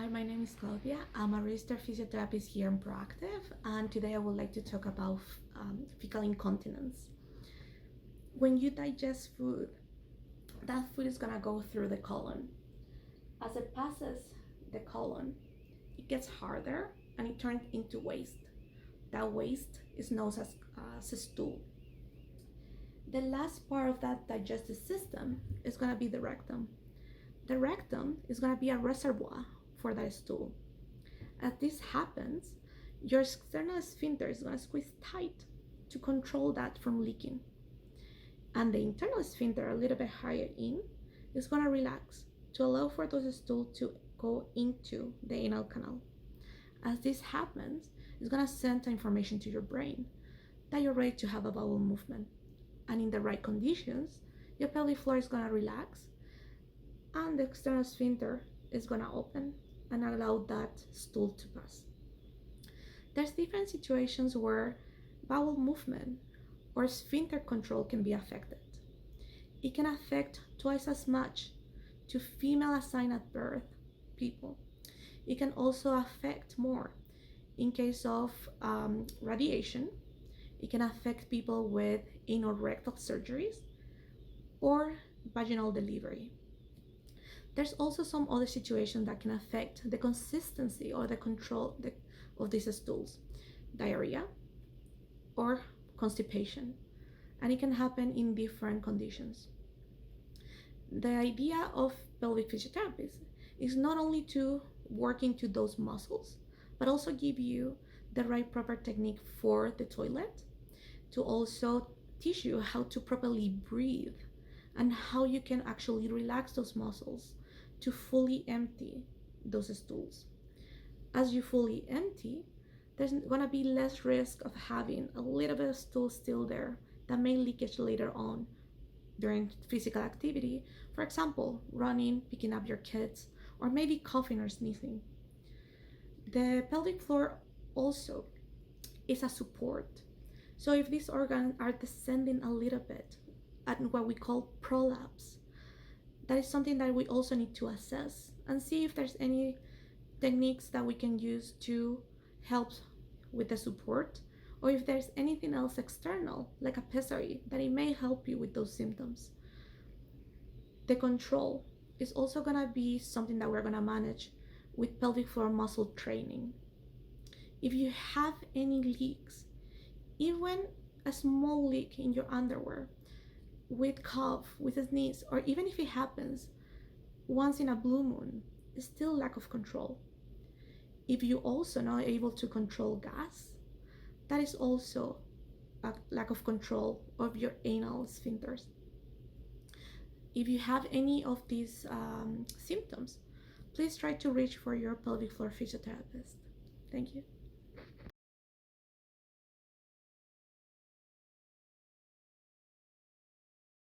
Hi, my name is Claudia. I'm a registered physiotherapist here in Proactive, and today I would like to talk about fecal incontinence. When you digest food, that food is gonna go through the colon. As it passes the colon, it gets harder and it turns into waste. That waste is known as a stool. The last part of that digestive system is gonna be the rectum. The rectum is gonna be a reservoir for that stool. As this happens, your external sphincter is going to squeeze tight to control that from leaking. And the internal sphincter, a little bit higher in, is going to relax to allow for those stools to go into the anal canal. As this happens, it's going to send information to your brain that you're ready to have a bowel movement. And in the right conditions, your pelvic floor is going to relax and the external sphincter is going to open and allow that stool to pass. There's different situations where bowel movement or sphincter control can be affected. It can affect twice as much to female assigned at birth people. It can also affect more in case of radiation. It can affect people with anal rectal surgeries or vaginal delivery. There's also some other situations that can affect the consistency or the control of these stools, diarrhea or constipation, and it can happen in different conditions. The idea of pelvic physiotherapists is not only to work into those muscles, but also give you the right proper technique for the toilet, to also teach you how to properly breathe and how you can actually relax those muscles to fully empty those stools. As you fully empty, there's gonna be less risk of having a little bit of stool still there that may leakage later on during physical activity. For example, running, picking up your kids, or maybe coughing or sneezing. The pelvic floor also is a support. So if these organs are descending a little bit at what we call prolapse, that is something that we also need to assess and see if there's any techniques that we can use to help with the support, or if there's anything else external like a pessary that it may help you with those symptoms. The control is also going to be something that we're going to manage with pelvic floor muscle training. If you have any leaks, even a small leak in your underwear, with cough, with a sneeze, or even if it happens once in a blue moon, it's still lack of control. If you also not able to control gas, that is also a lack of control of your anal sphincters. If you have any of these symptoms, please try to reach for your pelvic floor physiotherapist. Thank you.